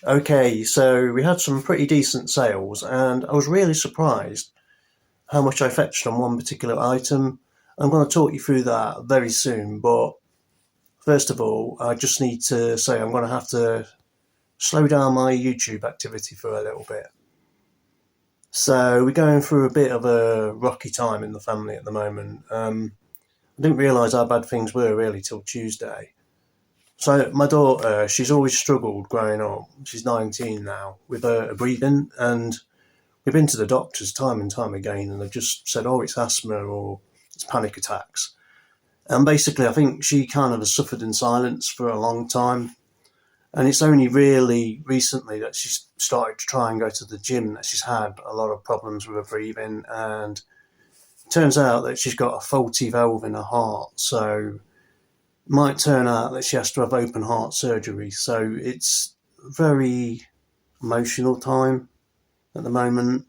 Okay, so we had some pretty decent sales, and I was really surprised how much I fetched on one particular item. I'm going to talk you through that very soon, but first of all, I just need to say I'm going to have to slow down my YouTube activity for a little bit. So we're going through a bit of a rocky time in the family at the moment. I didn't realise how bad things were really till Tuesday. So my daughter, she's always struggled growing up. She's 19 now with her breathing, and we've been to the doctors time and time again, and they've just said, "Oh, it's asthma or it's panic attacks." And basically, I think she kind of has suffered in silence for a long time, and it's only really recently that she's started to try and go to the gym that she's had a lot of problems with her breathing, and it turns out that she's got a faulty valve in her heart, so might turn out that she has to have open heart surgery. So it's a very emotional time at the moment.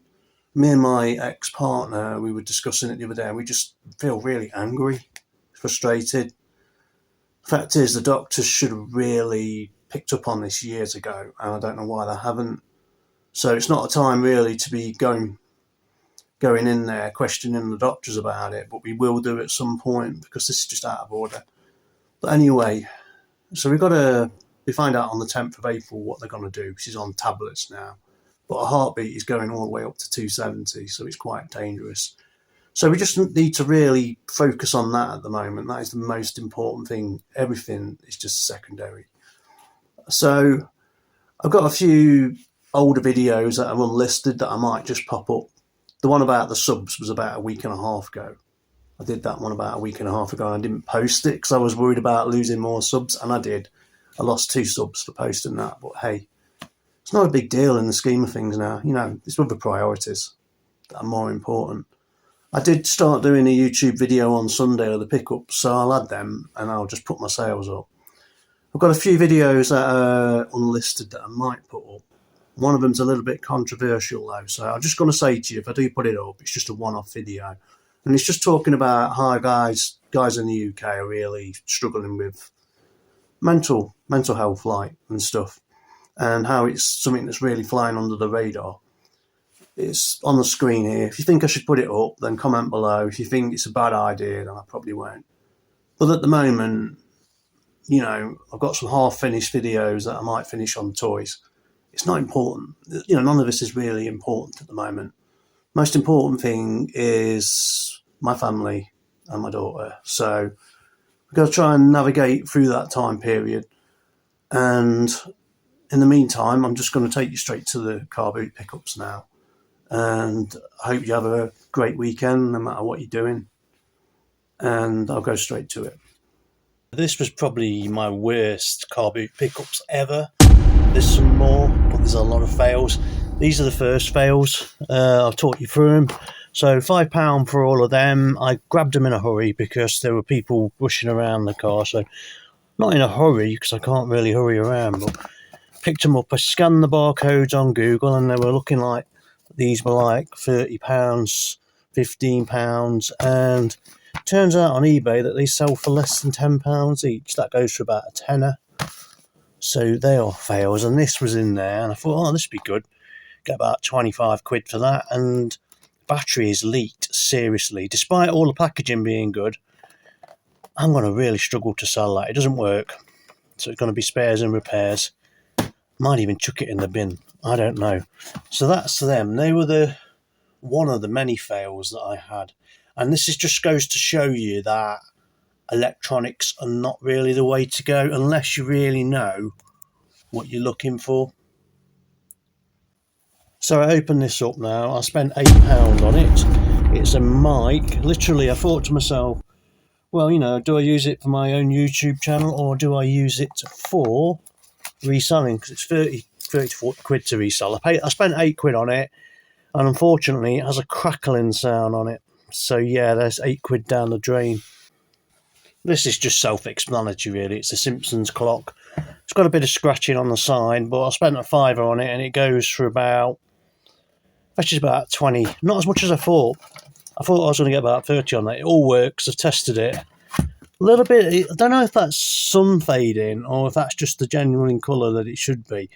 Me and my ex-partner, we were discussing it the other day, and we just feel really angry, frustrated. The fact is, the doctors should have really picked up on this years ago, and I don't know why they haven't. So it's not a time really to be going in there questioning the doctors about it, but we will do at some point because this is just out of order. But anyway, so we find out on the 10th of April what they're going to do. She's on tablets now, but her heartbeat is going all the way up to 270, so it's quite dangerous. So we just need to really focus on that at the moment. That is the most important thing. Everything is just secondary. So I've got a few older videos that are unlisted that I might just pop up. The one about the subs was about a week and a half ago. I did that one about a week and a half ago, and I didn't post it because I was worried about losing more subs, and I did. I lost 2 subs for posting that, but hey, it's not a big deal in the scheme of things now. You know, it's other priorities that are more important. I did start doing a YouTube video on Sunday of the pickups, so I'll add them and I'll just put my sales up. I've got a few videos that are unlisted that I might put up. One of them's a little bit controversial though, so I'm just going to say to you, if I do put it up, it's just a one-off video. And it's just talking about how guys in the UK are really struggling with mental health, like, and stuff, and how it's something that's really flying under the radar. It's on the screen here. If you think I should put it up, then comment below. If you think it's a bad idea, then I probably won't. But at the moment, you know, I've got some half-finished videos that I might finish on toys. It's not important. You know, none of this is really important at the moment. Most important thing is my family and my daughter. So we've got to try and navigate through that time period. And in the meantime, I'm just going to take you straight to the car boot pickups now. And I hope you have a great weekend, no matter what you're doing. And I'll go straight to it. This was probably my worst car boot pickups ever. There's some more, but there's a lot of fails. These are the first fails. I'll talk you through them. So £5 for all of them. I grabbed them in a hurry because there were people rushing around the car. So not in a hurry because I can't really hurry around, but picked them up. I scanned the barcodes on Google and they were looking like these were like £30, £15, and it turns out on eBay that they sell for less than £10 each. That goes for about a tenner. So they are fails, and this was in there, and I thought, oh, this would be good. Get about 25 quid for that, and battery is leaked, seriously. Despite all the packaging being good, I'm going to really struggle to sell that. It doesn't work, so it's going to be spares and repairs. Might even chuck it in the bin. I don't know. So that's them. They were one of the many fails that I had. And this just goes to show you that electronics are not really the way to go unless you really know what you're looking for. So I open this up now. I spent £8 on it. It's a mic. Literally, I thought to myself, well, you know, do I use it for my own YouTube channel or do I use it for reselling? Because it's 30 to 40 quid to resell. I spent £8 on it, and unfortunately it has a crackling sound on it. So yeah, there's £8 down the drain. This is just self-explanatory really. It's a Simpsons clock. It's got a bit of scratching on the side, but I spent a £5 on it and it goes for about 20, not as much as I thought. I thought I was going to get about 30 on that. It all works. I've tested it. A little bit, I don't know if that's sun fading or if that's just the genuine colour that it should be.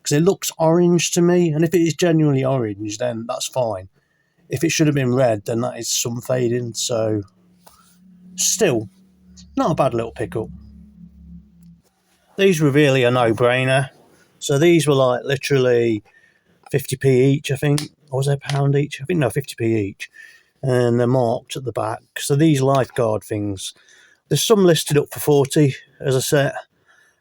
because it looks orange to me, and if it is genuinely orange, then that's fine. If it should have been red, then that is sun fading, so still, not a bad little pickup. These were really a no-brainer. So these were like literally 50p each, I think. Or was they £1 each? I think no, 50p each. And they're marked at the back. So these lifeguard things, there's some listed up for 40 as a set.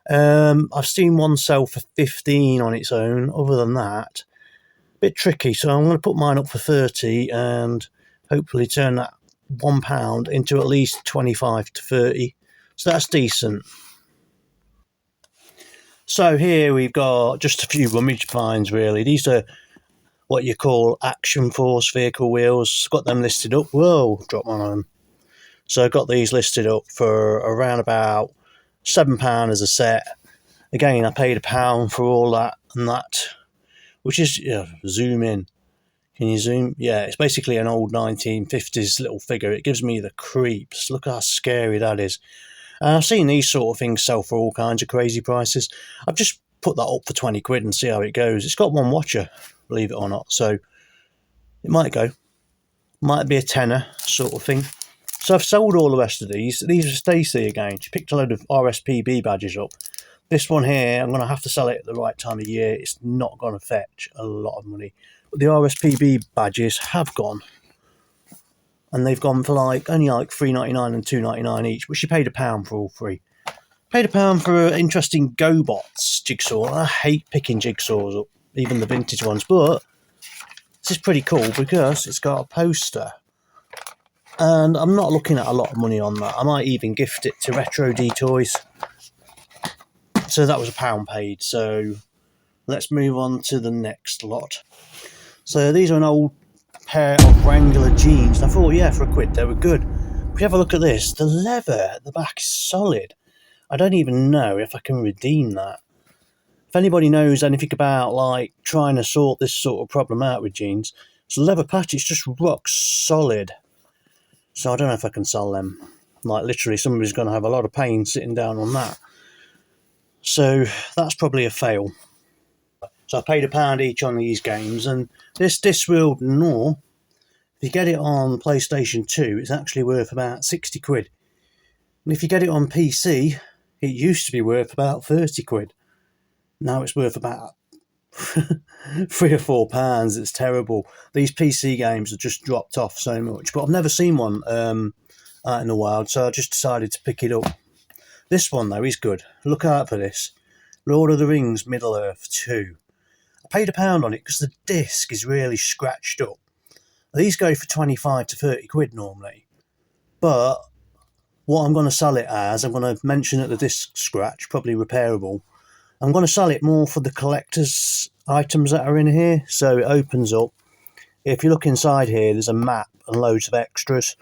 I've seen one sell for 15 on its own. Other than that, a bit tricky. So I'm going to put mine up for 30 and hopefully turn that £1 into at least 25 to 30. So that's decent. So here we've got just a few rummage finds, really. These are what you call Action Force vehicle wheels. Got them listed up. Whoa, dropped one on them. So I've got these listed up for around about £7 as a set. Again, I paid £1 for all that and that, which is, zoom in. Can you zoom? Yeah, it's basically an old 1950s little figure. It gives me the creeps. Look how scary that is. And I've seen these sort of things sell for all kinds of crazy prices. I've just put that up for 20 quid and see how it goes. It's got one watcher, believe it or not, so it might go. Might be a tenner sort of thing. So I've sold all the rest of these. These are Stacey again. She picked a load of RSPB badges up. This one here, I'm going to have to sell it at the right time of year. It's not going to fetch a lot of money. But the RSPB badges have gone. And they've gone for only like $3.99 and $2.99 each, but she paid £1 for all three. Paid £1 for an interesting GoBots jigsaw. I hate picking jigsaws up, even the vintage ones, but this is pretty cool because it's got a poster. And I'm not looking at a lot of money on that. I might even gift it to Retro D Toys. So that was £1 paid. So let's move on to the next lot. So these are an old pair of Wrangler jeans. And I thought, yeah, for a quid, they were good. If you have a look at this, the leather at the back is solid. I don't even know if I can redeem that. If anybody knows anything about trying to sort this sort of problem out with jeans, it's a leather patch, it's just rock solid. So I don't know if I can sell them. Literally, somebody's going to have a lot of pain sitting down on that. So that's probably a fail. So I paid £1 each on these games, and this Discworld Nor, if you get it on PlayStation 2, it's actually worth about 60 quid. And if you get it on PC, it used to be worth about 30 quid. Now it's worth about £3 or £4. It's terrible. These PC games have just dropped off so much, but I've never seen one out in the wild, so I just decided to pick it up. This one, though, is good. Look out for this. Lord of the Rings Middle-earth 2. I paid £1 on it because the disc is really scratched up. These go for 25 to 30 quid normally. But what I'm going to sell it as, I'm going to mention at the disc scratch, probably repairable. I'm going to sell it more for the collector's items that are in here. So it opens up. If you look inside here, there's a map and loads of extras.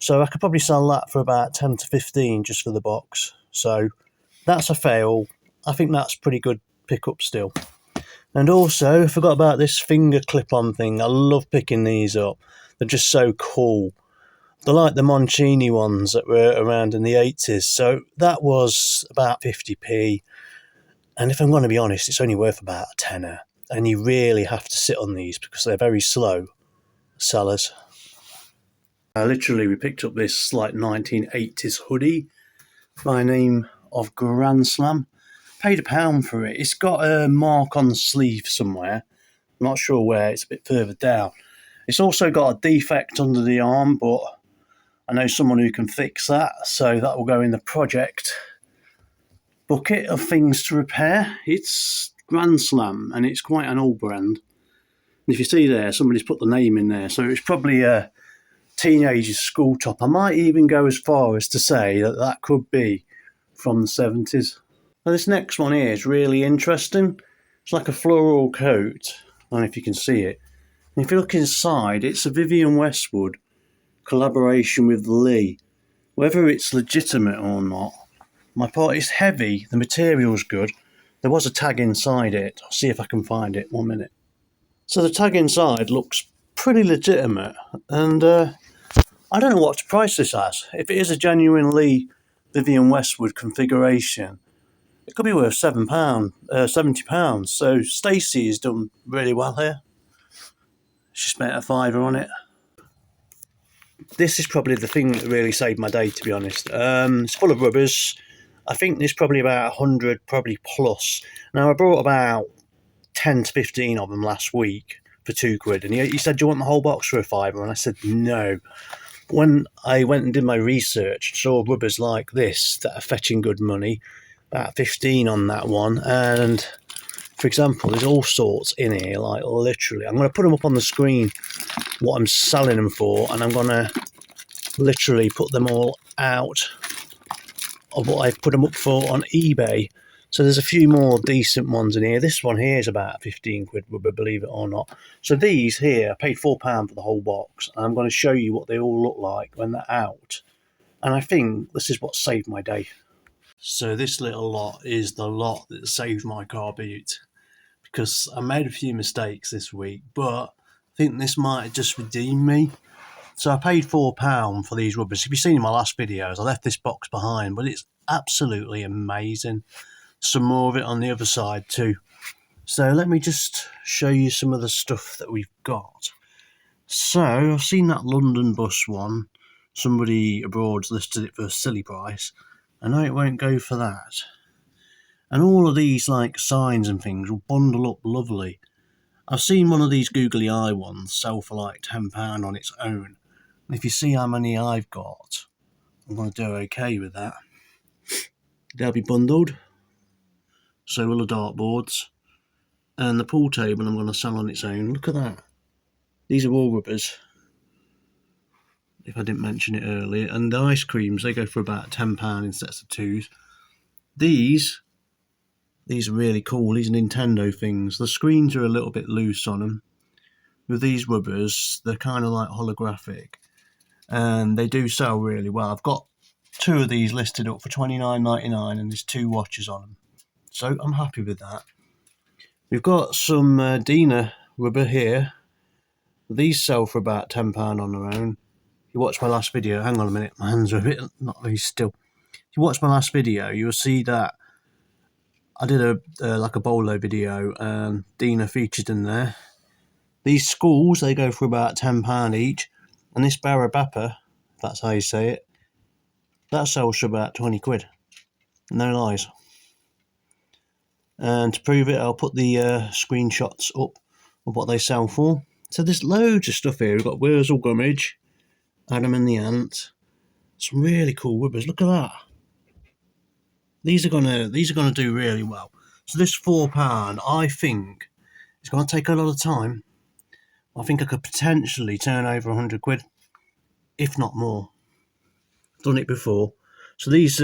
So I could probably sell that for about 10 to 15 just for the box. So that's a fail. I think that's pretty good pickup still. And also, I forgot about this finger clip-on thing. I love picking these up. They're just so cool. They're like the Moncini ones that were around in the 80s. So that was about 50p. And if I'm going to be honest, it's only worth about a tenner. And you really have to sit on these because they're very slow sellers. Literally, we picked up this 1980s hoodie by name of Grand Slam. Paid £1 for it. It's got a mark on the sleeve somewhere. I'm not sure where. It's a bit further down. It's also got a defect under the arm, but I know someone who can fix that, so that will go in the project bucket of things to repair. It's Grand Slam, and it's quite an old brand. And if you see there, somebody's put the name in there, so it's probably a teenager's school top. I might even go as far as to say that that could be from the 70s. Now, this next one here is really interesting. It's like a floral coat. I don't know if you can see it. And if you look inside, it's a Vivienne Westwood collaboration with Lee. Whether it's legitimate or not, my part is heavy, the material's good. There was a tag inside it. I'll see if I can find it. 1 minute. So the tag inside looks pretty legitimate, and I don't know what to price this as. If it is a genuine Lee Vivienne Westwood configuration, It could be worth £7, £70. So Stacey has done really well here. She spent a fiver on it. This is probably the thing that really saved my day, to be honest. It's full of rubbers. I think there's probably about 100, probably plus. Now, I bought about 10 to 15 of them last week for £2, and he said, do you want the whole box for a fiver? And I said, no. When I went and did my research, saw rubbers like this that are fetching good money, about 15 on that one, and for example, there's all sorts in here, like literally. I'm going to put them up on the screen, what I'm selling them for, and I'm going to literally put them all out of what I put them up for on eBay. So there's a few more decent ones in here. This one here is about 15 quid rubber, believe it or not. So these here, I paid £4 for the whole box. And I'm going to show you what they all look like when they're out. And I think this is what saved my day. So this little lot is the lot that saved my carboot, because I made a few mistakes this week, but I think this might just redeem me. So I paid £4 for these rubbers. If you've seen my last videos, I left this box behind, but it's absolutely amazing. Some more of it on the other side too. So let me just show you some of the stuff that we've got. So I've seen that London bus one. Somebody abroad's listed it for a silly price. I know it won't go for that. And all of these like signs and things will bundle up lovely. I've seen one of these googly eye ones sell for like £10 on its own. And if you see how many I've got, I'm going to do okay with that. They'll be bundled. So will the dartboards. And the pool table I'm going to sell on its own. Look at that. These are all rubbers, if I didn't mention it earlier. And the ice creams, they go for about £10 in sets of twos. These are really cool. These are Nintendo things. The screens are a little bit loose on them. With these rubbers, they're kind of like holographic. And they do sell really well. I've got 2 of these listed up for $29.99 and there's 2 watches on them. So I'm happy with that. We've got some Dina rubber here. These sell for about £10 on their own. If you watch my last video, hang on a minute, my hands are a bit not very still. If you watch my last video, you'll see that I did a bolo video and Dina featured in there. These schools, they go for about £10 each. And this Barabappa, if that's how you say it, that sells for about 20 quid. No lies. And to prove it, I'll put the screenshots up of what they sell for. So there's loads of stuff here. We've got Wurzel Gummidge, Adam and the Ant. Some really cool rubbers. Look at that. These are gonna do really well. So this £4, I think, it's gonna take a lot of time. I think I could potentially turn over 100 quid, if not more. Done it before. So these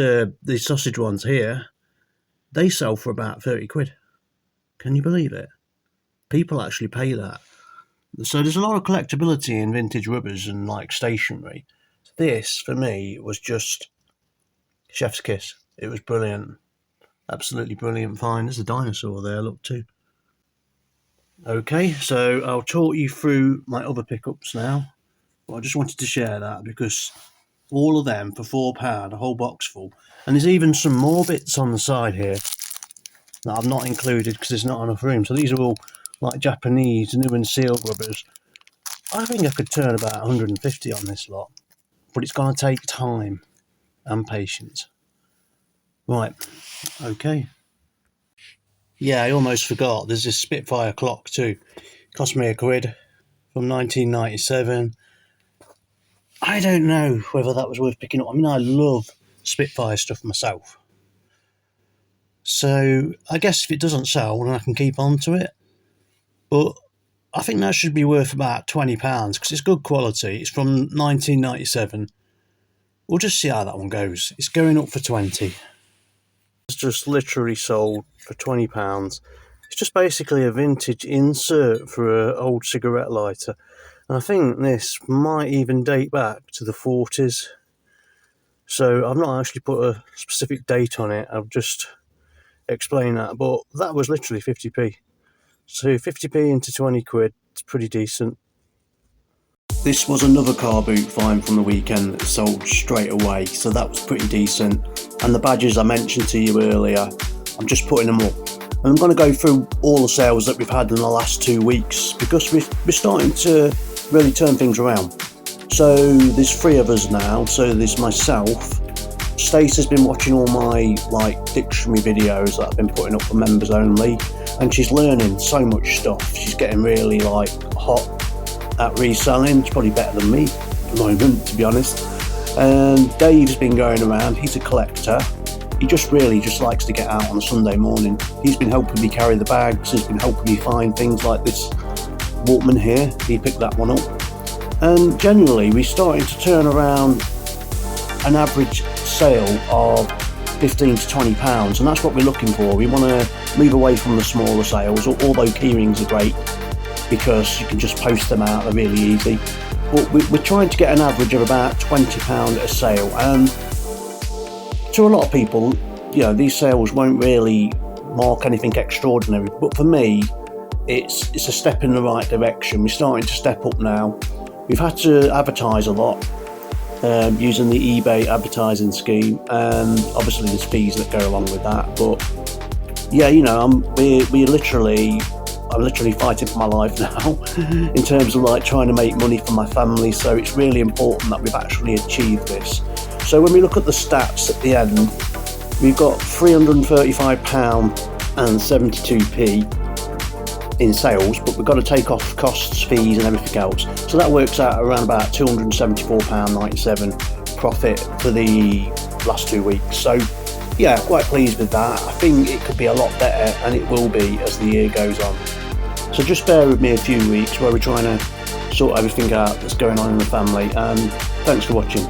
sausage ones here, they sell for about 30 quid. Can you believe it? People actually pay that. So there's a lot of collectability in vintage rubbers and like stationery. This, for me, was just chef's kiss. It was brilliant. Absolutely brilliant find. There's a dinosaur there, look too. Okay, so I'll talk you through my other pickups now. But I just wanted to share that because all of them for £4, a whole box full. And there's even some more bits on the side here that I've not included because there's not enough room. So these are all like Japanese new and sealed rubbers. I think I could turn about 150 on this lot, but it's going to take time and patience. Right, okay. Yeah, I almost forgot. There's this Spitfire clock too. Cost me £1 from 1997. I don't know whether that was worth picking up. I mean, I love Spitfire stuff myself. So I guess if it doesn't sell, then I can keep on to it. But I think that should be worth about £20 because it's good quality. It's from 1997. We'll just see how that one goes. It's going up for 20. It's just literally sold for £20. It's just basically a vintage insert for an old cigarette lighter. And I think this might even date back to the 40s. So I've not actually put a specific date on it. I've just explained that. But that was literally 50p. So 50p into 20 quid, it's pretty decent. This was another car boot find from the weekend that sold straight away, so that was pretty decent. And the badges I mentioned to you earlier, I'm just putting them up. And I'm going to go through all the sales that we've had in the last 2 weeks, because we're starting to really turn things around. So there's 3 of us now. So there's myself. Stacey's been watching all my dictionary videos that I've been putting up for members only, and she's learning so much stuff. She's getting really hot at reselling. She's probably better than me at the moment, to be honest. And Dave's been going around. He's a collector. He just likes to get out on a Sunday morning. He's been helping me carry the bags. He's been helping me find things like this Walkman here. He picked that one up. And generally, we're starting to turn around an average sale of £15 to £20, and that's what we're looking for. We want to move away from the smaller sales, although keyrings are great because you can just post them out, they're really easy. But we're trying to get an average of about £20 a sale, and to a lot of people, these sales won't really mark anything extraordinary, but for me, it's a step in the right direction. We're starting to step up now. We've had to advertise a lot using the eBay advertising scheme, and obviously there's fees that go along with that. But yeah, I'm literally fighting for my life now in terms of trying to make money for my family. So it's really important that we've actually achieved this. So when we look at the stats at the end, we've got £335 and 72p in sales, but we've got to take off costs, fees and everything else. So that works out around about £274.97 profit for the last 2 weeks. So yeah, quite pleased with that. I think it could be a lot better, and it will be as the year goes on. So just bear with me a few weeks where we're trying to sort everything out that's going on in the family, and thanks for watching.